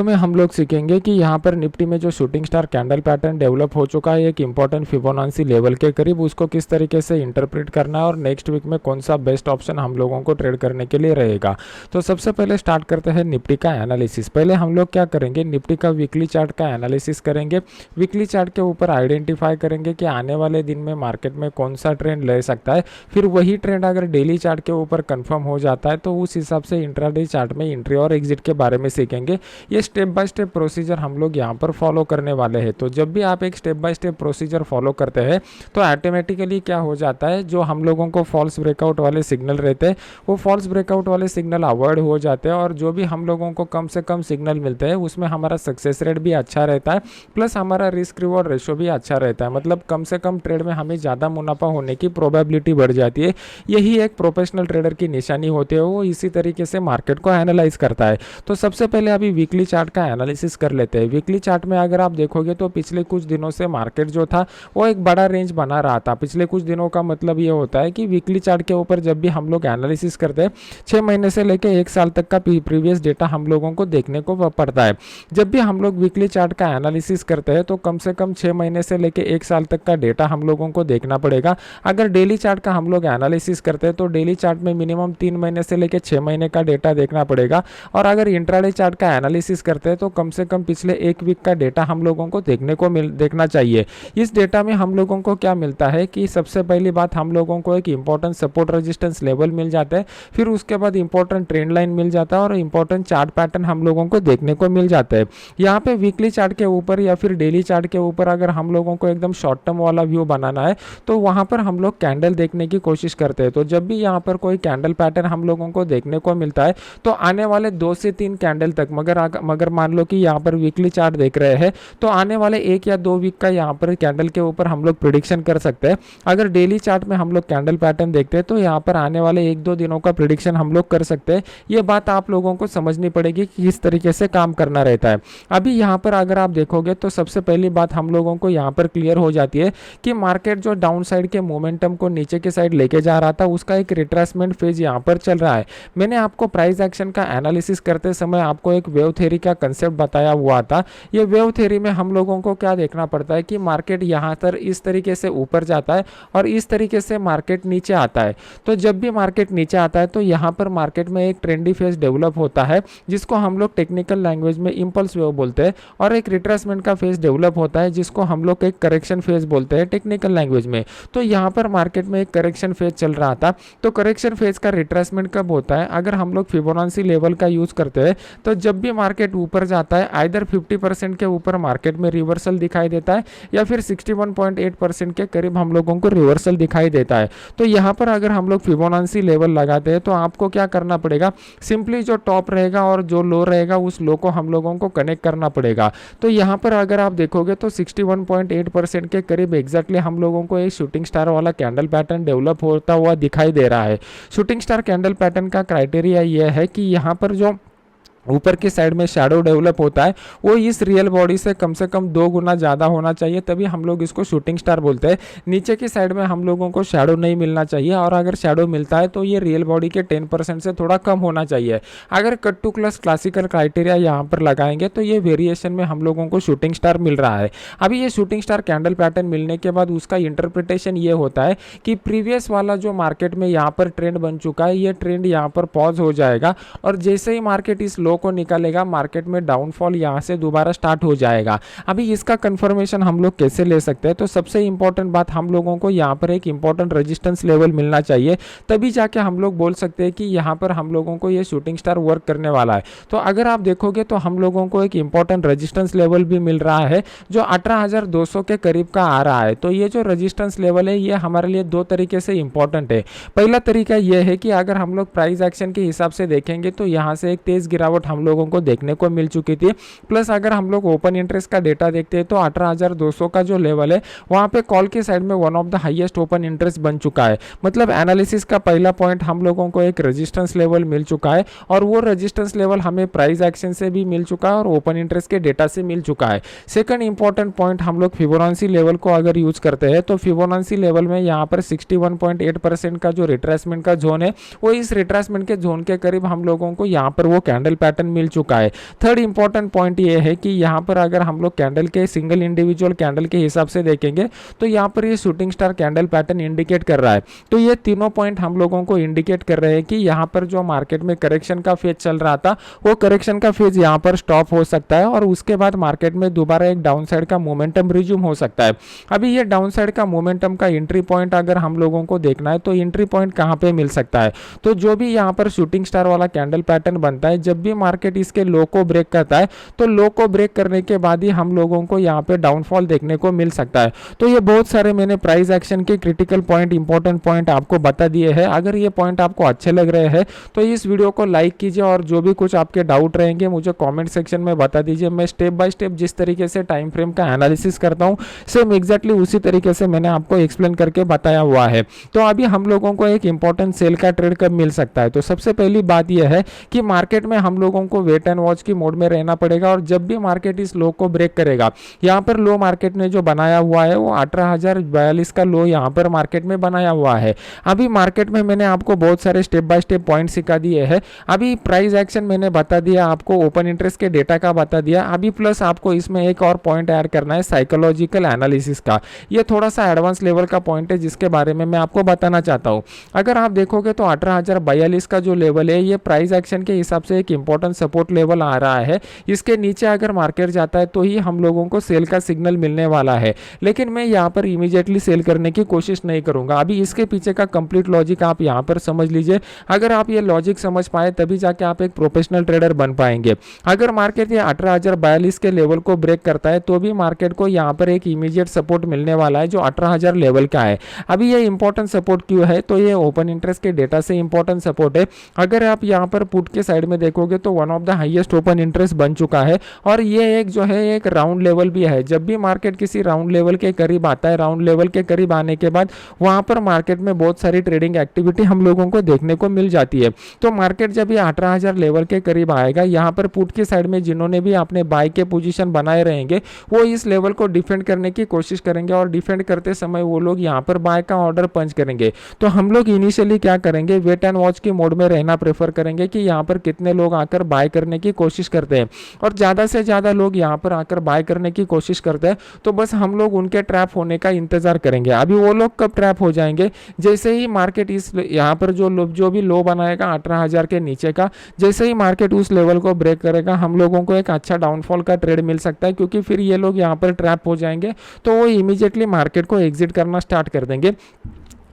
में हम लोग सीखेंगे कि यहाँ पर निफ्टी में जो shooting star candle pattern develop हो चुका है एक इंपॉर्टेंट फिबोनाची लेवल के करीब, उसको किस तरीके से इंटरप्रेट करना है और नेक्स्ट वीक में कौन सा बेस्ट ऑप्शन हम लोगों को ट्रेड करने के लिए रहेगा। तो सबसे पहले स्टार्ट करते हैं निफ्टी का एनालिसिस। पहले हम लोग क्या करेंगे, निफ्टी का वीकली चार्ट का एनालिसिस करेंगे। वीकली चार्ट के ऊपर आइडेंटिफाई करेंगे कि आने वाले दिन में मार्केट में कौन सा ट्रेंड ले सकता है। फिर वही ट्रेंड अगर डेली चार्ट के ऊपर कंफर्म हो जाता है तो उस हिसाब से इंट्राडे चार्ट में एंट्री और एग्जिट के बारे में सीखेंगे। ये स्टेप बाय स्टेप प्रोसीजर हम लोग यहाँ पर फॉलो करने वाले हैं। तो जब भी आप एक step by step procedure follow करते हैं तो ऑटोमेटिकली क्या हो जाता है, जो हम लोगों को फॉल्स ब्रेकआउट वाले सिग्नल रहते हैं वो फॉल्स ब्रेकआउट वाले सिग्नल अवॉइड हो जाते हैं, और जो भी हम लोगों को कम से कम सिग्नल मिलते हैं उसमें हमारा सक्सेस रेट भी अच्छा रहता है, प्लस हमारा रिस्क रिवॉर्ड रेशो भी अच्छा रहता है। मतलब कम से कम ट्रेड में हमें ज़्यादा मुनाफा होने की प्रोबेबिलिटी बढ़ जाती है। यही एक प्रोफेशनल ट्रेडर की निशानी होती है, वो इसी तरीके से मार्केट को एनालाइज करता है। तो सबसे पहले अभी वीकली चार्ट का एनालिसिस कर लेते हैं। वीकली चार्ट में अगर आप देखोगे तो पिछले कुछ दिनों से मार्केट जो था वो एक बड़ा रेंज बना रहा था। पिछले कुछ दिनों का मतलब ये होता है कि वीकली चार्ट के ऊपर जब भी हम लोग एनालिसिस करते हैं 6 महीने से लेकर 1 साल तक का प्रीवियस डेटा हम लोगों को देखने को पड़ता है। जब भी हम लोग वीकली चार्ट का एनालिसिस करते हैं तो कम से कम 6 महीने से लेकर 1 साल तक का डेटा हम लोगों को देखना पड़ेगा। अगर डेली चार्ट का हम लोग एनालिसिस करते हैं तो डेली चार्ट में मिनिमम 3 महीने से लेकर 6 महीने का डेटा देखना पड़ेगा, और अगर इंट्राडे चार्ट का एनालिसिस करते हैं तो कम से कम पिछले 1 वीक का डेटा हम लोगों को देखना चाहिए। इस डेटा में हम लोगों को क्या मिलता है कि सबसे पहली बात हम लोगों को एक इंपॉर्टेंट सपोर्ट रेजिस्टेंस लेवल मिल जाता है, फिर उसके बाद इंपॉर्टेंट ट्रेंड लाइन मिल जाता है और इंपॉर्टेंट चार्ट पैटर्न हम लोगों को देखने को मिल जाता है। यहाँ पे वीकली चार्ट के ऊपर या फिर डेली चार्ट के ऊपर अगर हम लोगों को एकदम शॉर्ट टर्म वाला व्यू बनाना है तो वहाँ पर हम लोग कैंडल देखने की कोशिश करते हैं। तो जब भी यहाँ पर कोई कैंडल पैटर्न हम लोगों को देखने को मिलता है तो आने वाले 2 से 3 कैंडल तक, मगर मान लो कि यहाँ पर वीकली चार्ट देख रहे हैं तो आने वाले 1 या 2 वीक का यहाँ पर कैंडल के ऊपर हम लोग प्रिडिक्शन कर सकते हैं। अगर डेली चार्ट में हम लोग कैंडल पैटर्न देखते हैं तो यहाँ पर आने वाले 1-2 दिनों का प्रिडिक्शन हम लोग कर सकते हैं। ये बात आप लोगों को समझनी पड़ेगी कि किस तरीके से काम करना रहता है। अभी यहाँ पर अगर आप देखोगे तो सबसे पहली बात हम लोगों को यहाँ पर क्लियर हो जाती है कि मार्केट जो डाउन साइड के मोमेंटम को नीचे के साइड लेके जा रहा था उसका एक रिट्रेसमेंट फेज यहाँ पर चल रहा है। मैंने आपको प्राइस एक्शन का एनालिसिस करते समय आपको एक वेव थ्योरी का कंसेप्ट बताया हुआ था। ये वेव थ्योरी में हम लोगों को क्या देखना पड़ता है कि मार्केट यहाँ पर इस तरीके से ऊपर जाता है और इस तरीके से मार्केट नीचे आता है। तो जब भी मार्केट नीचे आता है तो यहाँ पर मार्केट में एक ट्रेंडी फेज डेवलप होता है जिसको हम लोग टेक्निकल लैंग्वेज में इंपल्स वेव बोलते हैं, और एक रिट्रेसमेंट का फेज डेवलप होता है जिसको हम लोग एक करेक्शन फेज बोलते हैं टेक्निकल लैंग्वेज में। तो यहाँ पर मार्केट में एक करेक्शन फेज चल रहा था। तो करेक्शन फेज का रिट्रेसमेंट कब होता है, अगर हम लोग फिबोनाची लेवल का यूज करते हैं तो जब भी मार्केट ऊपर जाता है आइदर 50% के ऊपर मार्केट में रिवर्सल दिखाई देता है या फिर 61.8% के करीब हम लोगों को रिवर्सल दिखाई देता है। तो यहाँ पर अगर हम लोग फिबोनाची लेवल लगाते हैं तो आपको क्या करना पड़ेगा, सिंपली जो टॉप रहेगा और जो लो रहेगा उस लो को हम लोगों को कनेक्ट करना पड़ेगा। तो यहाँ पर अगर आप देखोगे तो 61.8% के करीब एग्जैक्टली हम लोगों को एक शूटिंग स्टार वाला कैंडल पैटर्न डेवलप होता हुआ दिखाई दे रहा है। शूटिंग स्टार कैंडल पैटर्न का क्राइटेरिया यह है कि यहाँ पर जो ऊपर की साइड में शैडो डेवलप होता है वो इस रियल बॉडी से कम 2 गुना ज़्यादा होना चाहिए, तभी हम लोग इसको शूटिंग स्टार बोलते हैं। नीचे की साइड में हम लोगों को शैडो नहीं मिलना चाहिए, और अगर शैडो मिलता है तो ये रियल बॉडी के 10% से थोड़ा कम होना चाहिए। अगर कट टू क्लस क्लासिकल क्राइटेरिया यहाँ पर लगाएंगे तो ये वेरिएशन में हम लोगों को शूटिंग स्टार मिल रहा है। अभी ये शूटिंग स्टार कैंडल पैटर्न मिलने के बाद उसका इंटरप्रिटेशन ये होता है कि प्रीवियस वाला जो मार्केट में यहाँ पर ट्रेंड बन चुका है ये ट्रेंड यहाँ पर पॉज हो जाएगा, और जैसे ही मार्केट इस लो को निकालेगा मार्केट में डाउनफॉल यहां से दोबारा स्टार्ट हो जाएगा। अभी इसका कंफर्मेशन हम लोग कैसे ले सकते हैं, तो सबसे इंपॉर्टेंट बात हम लोगों को यहां पर एक इंपॉर्टेंट रेजिस्टेंस लेवल मिलना चाहिए, तभी जाके हम लोग बोल सकते हैं कि यहां पर हम लोगों को ये शूटिंग स्टार वर्क करने वाला है। तो अगर आप देखोगे तो हम लोगों को एक इंपॉर्टेंट रेजिस्टेंस लेवल भी मिल रहा है जो 18,200 के करीब का आ रहा है। तो ये जो रेजिस्टेंस लेवल है ये हमारे लिए 2 तरीके से इंपॉर्टेंट है। पहला तरीका यह है कि अगर हम लोग प्राइस एक्शन के हिसाब से देखेंगे तो यहाँ से एक तेज गिरावट हम लोगों को देखने को मिल चुकी थी, प्लस अगर हम लोग ओपन इंटरेस्ट का डेटा देखते हैं तो 18,200 का जो लेवल है वहां पे कॉल के साइड में one of the highest open interest बन चुका है। मतलब एनालिसिस का पहला पॉइंट हम लोगों को एक रेजिस्टेंस लेवल मिल चुका है, और वो रेजिस्टेंस लेवल हमें प्राइस एक्शन से भी मिल चुका है और ओपन इंटरेस्ट के डेटा से मिल चुका है। सेकंड इंपॉर्टेंट पॉइंट, हम लोग फिबोनाची लेवल को अगर यूज करते हैं तो फिबोनाची लेवल में यहाँ पर 61.8% का जो रिट्रेसमेंट का जोन है वो इस रिट्रेसमेंट के जोन के करीब हम लोगों को यहाँ पर वो कैंडल पैटर्न मिल चुका है। थर्ड इंपॉर्टेंट पॉइंट ये है कि यहाँ पर अगर हम लोग कैंडल के सिंगल इंडिविजुअल कैंडल के हिसाब से देखेंगे तो यहाँ पर ये shooting star candle pattern indicate कर रहा है। तो ये तीनों पॉइंट हम लोगों को इंडिकेट कर रहे हैं कि यहाँ पर जो मार्केट में करेक्शन का फेज चल रहा था वो करेक्शन का फेज यहाँ पर स्टॉप हो सकता है और उसके बाद मार्केट में दोबारा एक डाउन साइड का मोमेंटम रिज्यूम हो सकता है। अभी ये डाउन साइड का मोमेंटम का एंट्री पॉइंट अगर हम लोगों को देखना है तो एंट्री पॉइंट कहाँ पे मिल सकता है, तो जो भी यहाँ पर शूटिंग स्टार वाला कैंडल पैटर्न बनता है, जब भी मार्केट इसके लो को ब्रेक करता है तो लो को ब्रेक करने के बाद ही हम लोगों को यहाँ पे डाउनफॉल देखने को मिल सकता है। तो ये बहुत सारे मैंने प्राइस एक्शन के क्रिटिकल पॉइंट, इंपॉर्टेंट पॉइंट आपको बता दिए हैं। अगर ये पॉइंट आपको अच्छे लग रहे हैं तो इस वीडियो को लाइक कीजिए और जो भी कुछ आपके डाउट रहेंगे मुझे कमेंट सेक्शन में बता दीजिए। मैं स्टेप बाय स्टेप जिस तरीके से टाइम फ्रेम का एनालिसिस करता हूँ सेम एग्जैक्टली उसी तरीके से मैंने आपको एक्सप्लेन करके बताया हुआ है। तो अभी हम लोगों को एक इंपॉर्टेंट सेल का ट्रेड कब मिल सकता है, तो सबसे पहली बात यह है कि मार्केट में हम लोगों को वेट एंड वॉच की मोड में रहना पड़ेगा और जब भी मार्केट इस लो को ब्रेक करेगा, यहाँ पर लो मार्केट ने जो बनाया हुआ है वो 18,042 का लो यहाँ पर मार्केट में बनाया हुआ है। अभी मार्केट में मैंने आपको बहुत सारे स्टेप बाय स्टेप पॉइंट सिखा दिए हैं। अभी प्राइस एक्शन मैंने बता दिया आपको, ओपन इंटरेस्ट के डेटा का बता दिया। अभी प्लस आपको इसमें एक और पॉइंट ऐड करना है साइकोलॉजिकल एनालिसिस का। ये थोड़ा सा एडवांस लेवल का पॉइंट है जिसके बारे में मैं आपको बताना चाहता हूँ। अगर आप देखोगे तो 18,042 का जो लेवल है ये प्राइस एक्शन के हिसाब से एक इंपॉर्टेंट सपोर्ट लेवल आ रहा है। इसके नीचे अगर मार्केट जाता है तो ही हम लोगों को सेल का सिग्नल मिलने वाला है, लेकिन मैं यहाँ पर इमीडिएटली सेल करने की कोशिश नहीं करूंगा। अभी इसके पीछे का कंप्लीट लॉजिक आप यहाँ पर समझ लीजिए। अगर आप ये लॉजिक समझ पाए तभी जाके आप एक प्रोफेशनल ट्रेडर बन पाएंगे। अगर मार्केट ये 18,042 के लेवल को ब्रेक करता है तो भी मार्केट को यहाँ पर एक इमीडिएट सपोर्ट मिलने वाला है जो 18,000 लेवल का है। अभी ये इंपॉर्टेंट सपोर्ट क्यों है, तो ये ओपन इंटरेस्ट के डेटा से इंपॉर्टेंट सपोर्ट है। अगर आप यहाँ पर पुट के साइड में देखोगे तो one of the highest open interest बन चुका है और ये एक जो है एक राउंड लेवल भी है। जब भी मार्केट किसी राउंड लेवल के करीब आता है, राउंड लेवल के करीब आने के बाद वहां पर मार्केट में बहुत सारी ट्रेडिंग एक्टिविटी हम लोगों को देखने को मिल जाती है। तो मार्केट जब ये 18,000 लेवल के करीब आएगा, यहाँ पर पुट की साइड में जिन्होंने भी अपने बाय के पोजीशन बनाए रहेंगे वो इस लेवल को डिफेंड करने की कोशिश करेंगे और डिफेंड करते समय वो लोग यहाँ पर बाय का ऑर्डर पंच करेंगे। तो हम लोग इनिशियली क्या करेंगे, वेट एंड वॉच की मोड में रहना प्रेफर करेंगे कि यहाँ पर कितने लोग आकर बाय करने की कोशिश करते हैं और ज़्यादा से ज़्यादा लोग यहाँ पर आकर बाय करने की कोशिश करते हैं तो बस हम लोग उनके ट्रैप होने का इंतजार करेंगे। अभी वो लोग कब ट्रैप हो जाएंगे, जैसे ही मार्केट इस यहाँ पर जो भी लो बनाएगा 18,000 के नीचे का, जैसे ही मार्केट उस लेवल को ब्रेक करेगा हम लोगों को एक अच्छा डाउनफॉल का ट्रेड मिल सकता है, क्योंकि फिर ये लोग यहाँ पर ट्रैप हो जाएंगे तो वो इमीडिएटली मार्केट को एग्जिट करना स्टार्ट कर देंगे।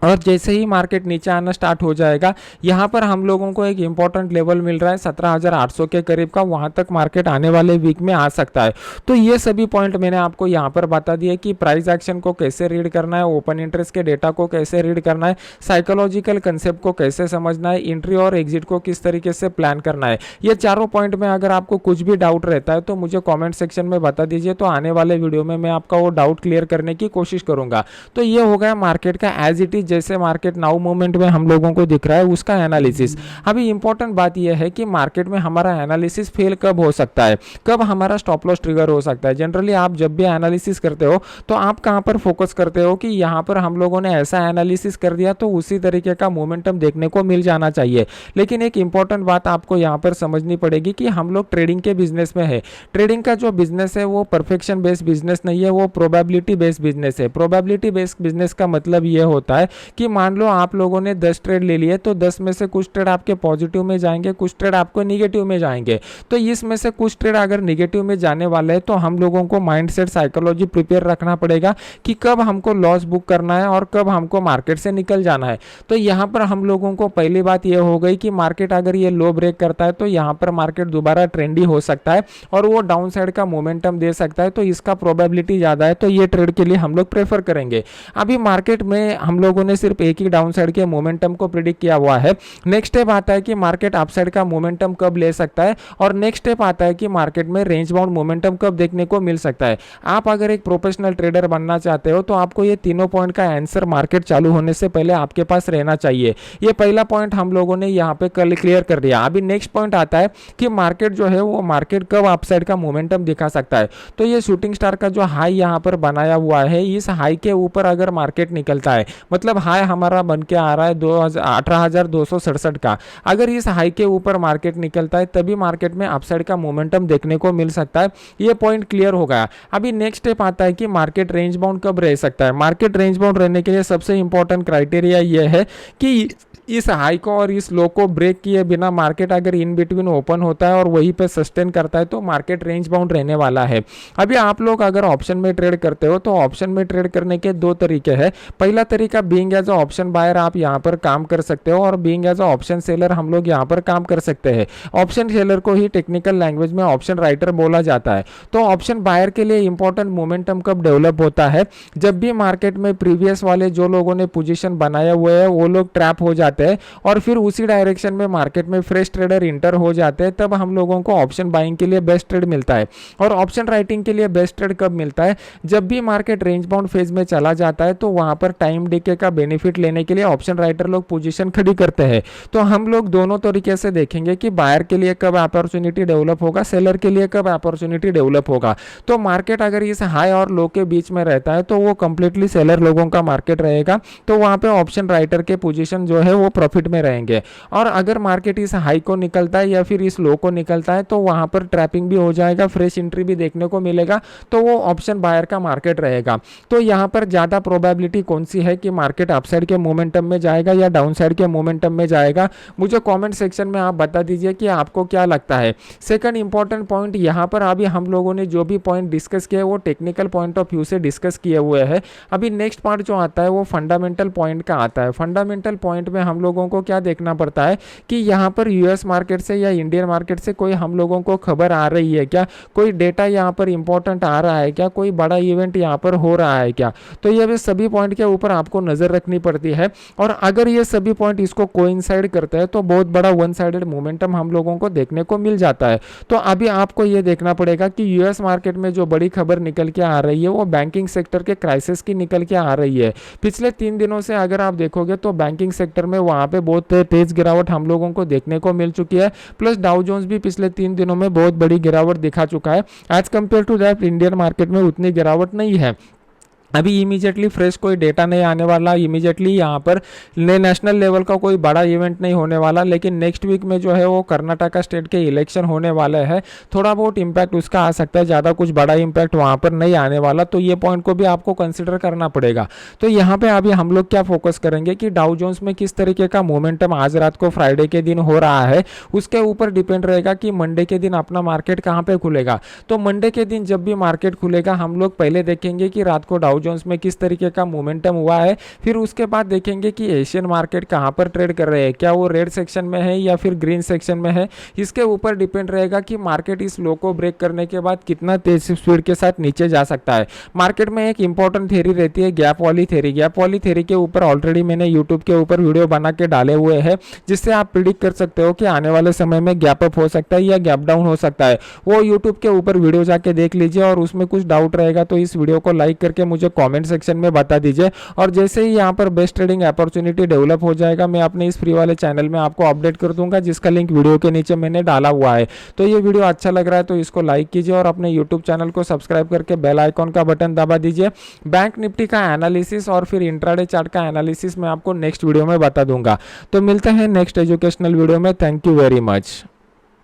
और जैसे ही मार्केट नीचे आना स्टार्ट हो जाएगा, यहाँ पर हम लोगों को एक इंपॉर्टेंट लेवल मिल रहा है 17,800 के करीब का, वहाँ तक मार्केट आने वाले वीक में आ सकता है। तो ये सभी पॉइंट मैंने आपको यहाँ पर बता दिए कि प्राइस एक्शन को कैसे रीड करना है, ओपन इंटरेस्ट के डेटा को कैसे रीड करना है, साइकोलॉजिकल कंसेप्ट को कैसे समझना है, एंट्री और एग्जिट को किस तरीके से प्लान करना है। ये चारों पॉइंट में अगर आपको कुछ भी डाउट रहता है तो मुझे कॉमेंट सेक्शन में बता दीजिए, तो आने वाले वीडियो में मैं आपका वो डाउट क्लियर करने की कोशिश करूंगा। तो ये हो गया मार्केट का एज इट इज, जैसे मार्केट नाउ मोमेंट में हम लोगों को दिख रहा है उसका एनालिसिस। अभी इंपॉर्टेंट बात यह है कि मार्केट में हमारा एनालिसिस फेल कब हो सकता है, कब हमारा स्टॉप लॉस ट्रिगर हो सकता है। जनरली आप जब भी एनालिसिस करते हो तो आप कहां पर फोकस करते हो कि यहां पर हम लोगों ने ऐसा एनालिसिस कर दिया तो उसी तरीके का मोमेंटम देखने को मिल जाना चाहिए। लेकिन एक इंपॉर्टेंट बात आपको यहां पर समझनी पड़ेगी कि हम लोग ट्रेडिंग के बिजनेस में है। ट्रेडिंग का जो बिजनेस है वो परफेक्शन बेस्ड बिजनेस नहीं है, वो प्रोबेबिलिटी बेस्ड बिजनेस है। प्रोबेबिलिटी बेस्ड बिजनेस का मतलब ये होता है कि मान लो आप लोगों ने 10 ट्रेड ले लिए तो 10 में से कुछ ट्रेड आपके पॉजिटिव में जाएंगे, कुछ ट्रेड आपको निगेटिव में जाएंगे। तो इसमें से कुछ ट्रेड अगर निगेटिव में जाने वाले हैं तो हम लोगों को माइंडसेट साइकोलॉजी प्रिपेयर रखना पड़ेगा कि कब हमको लॉस बुक करना है और कब हमको मार्केट से निकल जाना है। तो यहाँ पर हम लोगों को पहली बात यह हो गई कि मार्केट अगर ये लो ब्रेक करता है तो यहाँ पर मार्केट दोबारा ट्रेंडी हो सकता है और वो डाउन साइड का मोमेंटम दे सकता है, तो इसका प्रोबेबिलिटी ज्यादा है, तो ये ट्रेड के लिए हम लोग प्रेफर करेंगे। अभी मार्केट में हम लोगों ने सिर्फ एक ही डाउन साइड के मोमेंटम को प्रिडिक्ट किया हुआ है। नेक्स्ट स्टेप आता है कि मार्केट अपसाइड का मोमेंटम कब ले सकता है और नेक्स्ट स्टेप आता है कि मार्केट में रेंज बाउंड मोमेंटम कब देखने को मिल सकता है। आप अगर एक प्रोफेशनल ट्रेडर बनना चाहते हो तो आपको ये तीनों पॉइंट का आंसर मार्केट चालू होने से पहले आपके पास रहना चाहिए। ये पहला पॉइंट हम लोगों ने यहाँ पे कल क्लियर कर दिया। अभी नेक्स्ट पॉइंट आता है कि मार्केट जो है वो मार्केट कब अपसाइड का मोमेंटम दिखा सकता है। तो ये शूटिंग स्टार का जो हाई यहाँ पर बनाया हुआ है, इस हाई के ऊपर अगर मार्केट निकलता है, मतलब मतलब हाई हमारा बन के आ रहा है 18,267 का। अगर इस हाई के ऊपर मार्केट निकलता है तभी मार्केट में अपसाइड का मोमेंटम देखने को मिल सकता है। ये पॉइंट क्लियर हो गया। अभी नेक्स्ट स्टेप आता है कि मार्केट रेंज बाउंड कब रह सकता है। मार्केट रेंज बाउंड रहने के लिए सबसे इंपॉर्टेंट क्राइटेरिया ये है कि इस हाई को और इस लो को ब्रेक किए बिना मार्केट अगर इन बिटवीन ओपन होता है और वहीं पे सस्टेन करता है तो मार्केट रेंज बाउंड रहने वाला है। अभी आप लोग अगर ऑप्शन में ट्रेड करते हो तो ऑप्शन में ट्रेड करने के दो तरीके हैं। पहला तरीका being as a option buyer आप यहाँ पर काम कर सकते हो और being as a option seller हम लोग यहाँ पर काम कर सकते हैं। ऑप्शन सेलर को ही टेक्निकल लैंग्वेज में ऑप्शन राइटर बोला जाता है। तो ऑप्शन बायर के लिए इंपॉर्टेंट मोमेंटम कब डेवलप होता है, जब भी मार्केट में प्रीवियस वाले जो लोगों ने पोजीशन बनाए हुए हैं वो लोग ट्रैप हो जाते हैं और फिर उसी डायरेक्शन में मार्केट में फ्रेश ट्रेडर इंटर हो जाते हैं, तब हम लोगों को ऑप्शन बाइंग के लिए बेस्ट ट्रेड मिलता है। और ऑप्शन राइटिंग के लिए बेस्ट ट्रेड कब मिलता है, जब भी मार्केट रेंज बाउंड फेज में चला जाता है तो वहां पर टाइम डीके का बेनिफिट लेने के लिए ऑप्शन राइटर लोग पोजीशन खड़ी करते हैं। तो हम लोग दोनों तरीके से देखेंगे कि बायर के लिए कब अपॉर्चुनिटी डेवलप होगा, सेलर के लिए कब अपॉर्चुनिटी डेवलप होगा। तो मार्केट अगर इस हाई और लो के बीच में रहता है तो वो कंप्लीटली सेलर लोगों का मार्केट रहेगा, तो वहां पे ऑप्शन राइटर के पोजीशन जो है वो प्रॉफिट में रहेंगे। और अगर मार्केट इस हाई को निकलता है या फिर इस लो को निकलता है तो वहां पर ट्रैपिंग भी हो जाएगा, फ्रेश एंट्री भी देखने को मिलेगा, तो वो ऑप्शन बायर का मार्केट रहेगा। तो यहाँ पर ज्यादा प्रोबेबिलिटी कौन सी है कि मार्केट अपसाइड के मोमेंटम में जाएगा या डाउन साइड के मोमेंटम में जाएगा, मुझे कमेंट सेक्शन में आप बता दीजिए कि आपको क्या लगता है। सेकंड इंपॉर्टेंट पॉइंट, यहाँ पर अभी हम लोगों ने जो भी पॉइंट डिस्कस किया है वो टेक्निकल पॉइंट ऑफ व्यू से डिस्कस किए हुए हैं। अभी नेक्स्ट पार्ट जो आता है वो फंडामेंटल पॉइंट का आता है। फंडामेंटल पॉइंट में हम लोगों को क्या देखना पड़ता है कि यहाँ पर यूएस मार्केट से या इंडियन मार्केट से कोई हम लोगों को खबर आ रही है क्या, कोई डेटा यहाँ पर इंपॉर्टेंट आ रहा है क्या, कोई बड़ा इवेंट यहाँ पर हो रहा है क्या। तो ये भी सभी पॉइंट के ऊपर आपको नजर रखनी पड़ती है और अगर ये सभी पॉइंट इसको कोइंसाइड करते हैं तो बहुत बड़ा वन साइडेड मोमेंटम हम लोगों को देखने को मिल जाता है। तो अभी आपको ये देखना पड़ेगा कि यूएस मार्केट में जो बड़ी खबर निकल के आ रही है वो बैंकिंग सेक्टर के क्राइसिस की निकल के आ रही है। पिछले 3 दिनों से अगर आप देखोगे तो बैंकिंग सेक्टर में वहां पे बहुत तेज गिरावट हम लोगों को देखने को मिल चुकी है। प्लस डाउ जोन्स भी पिछले 3 दिनों में बहुत बड़ी गिरावट दिखा चुका है। As compare to that Indian market में उतनी गिरावट नहीं है। अभी इमीडिएटली फ्रेश कोई डेटा नहीं आने वाला, इमीडिएटली यहाँ पर नेशनल लेवल का कोई बड़ा इवेंट नहीं होने वाला, लेकिन नेक्स्ट वीक में जो है वो कर्नाटका स्टेट के इलेक्शन होने वाले हैं, थोड़ा बहुत इम्पैक्ट उसका आ सकता है, ज़्यादा कुछ बड़ा इम्पैक्ट वहाँ पर नहीं आने वाला। तो ये पॉइंट को भी आपको कंसिडर करना पड़ेगा। तो यहाँ पे अभी हम लोग क्या फोकस करेंगे कि डाउ जोन्स में किस तरीके का मोमेंटम आज रात को फ्राइडे के दिन हो रहा है, उसके ऊपर डिपेंड रहेगा कि मंडे के दिन अपना मार्केट कहाँ पे खुलेगा। तो मंडे के दिन जब भी मार्केट खुलेगा हम लोग पहले देखेंगे कि रात को डाउ जोन्स में किस तरीके का मोमेंटम हुआ है, फिर उसके बाद देखेंगे कि एशियन मार्केट कहां पर ट्रेड कर रहे हैं, क्या वो रेड सेक्शन में है या फिर ग्रीन सेक्शन में है। इसके ऊपर डिपेंड रहेगा कि मार्केट इस लो को ब्रेक करने के बाद कितना तेज स्पीड के साथ नीचे जा सकता है। मार्केट में एक इंपॉर्टेंट थ्योरी रहती है गैप वाली थ्योरी। गैप वाली थ्योरी के ऊपर ऑलरेडी मैंने यूट्यूब के ऊपर वीडियो बना के डाले हुए हैं, जिससे आप प्रिडिक्ट कर सकते हो कि आने वाले समय में गैप अप हो सकता है या गैप डाउन हो सकता है। वो यूट्यूब के ऊपर वीडियो जाके देख लीजिए और उसमें कुछ डाउट रहेगा तो इस वीडियो को लाइक करके मुझे कमेंट सेक्शन में बता दीजिए। और जैसे ही यहाँ पर बेस्ट ट्रेडिंग अपॉर्चुनिटी डेवलप हो जाएगा मैं अपने इस फ्री वाले चैनल में आपको अपडेट कर दूंगा, जिसका लिंक वीडियो के नीचे मैंने डाला हुआ है। तो ये वीडियो अच्छा लग रहा है तो इसको लाइक कीजिए और अपने यूट्यूब चैनल को सब्सक्राइब करके बेल आइकॉन का बटन दबा दीजिए। बैंक निफ्टी का एनालिसिस और फिर इंट्राडे चार्ट का एनालिसिस मैं आपको नेक्स्ट वीडियो में बता दूंगा। तो मिलते हैं नेक्स्ट एजुकेशनल वीडियो में। Thank you very much.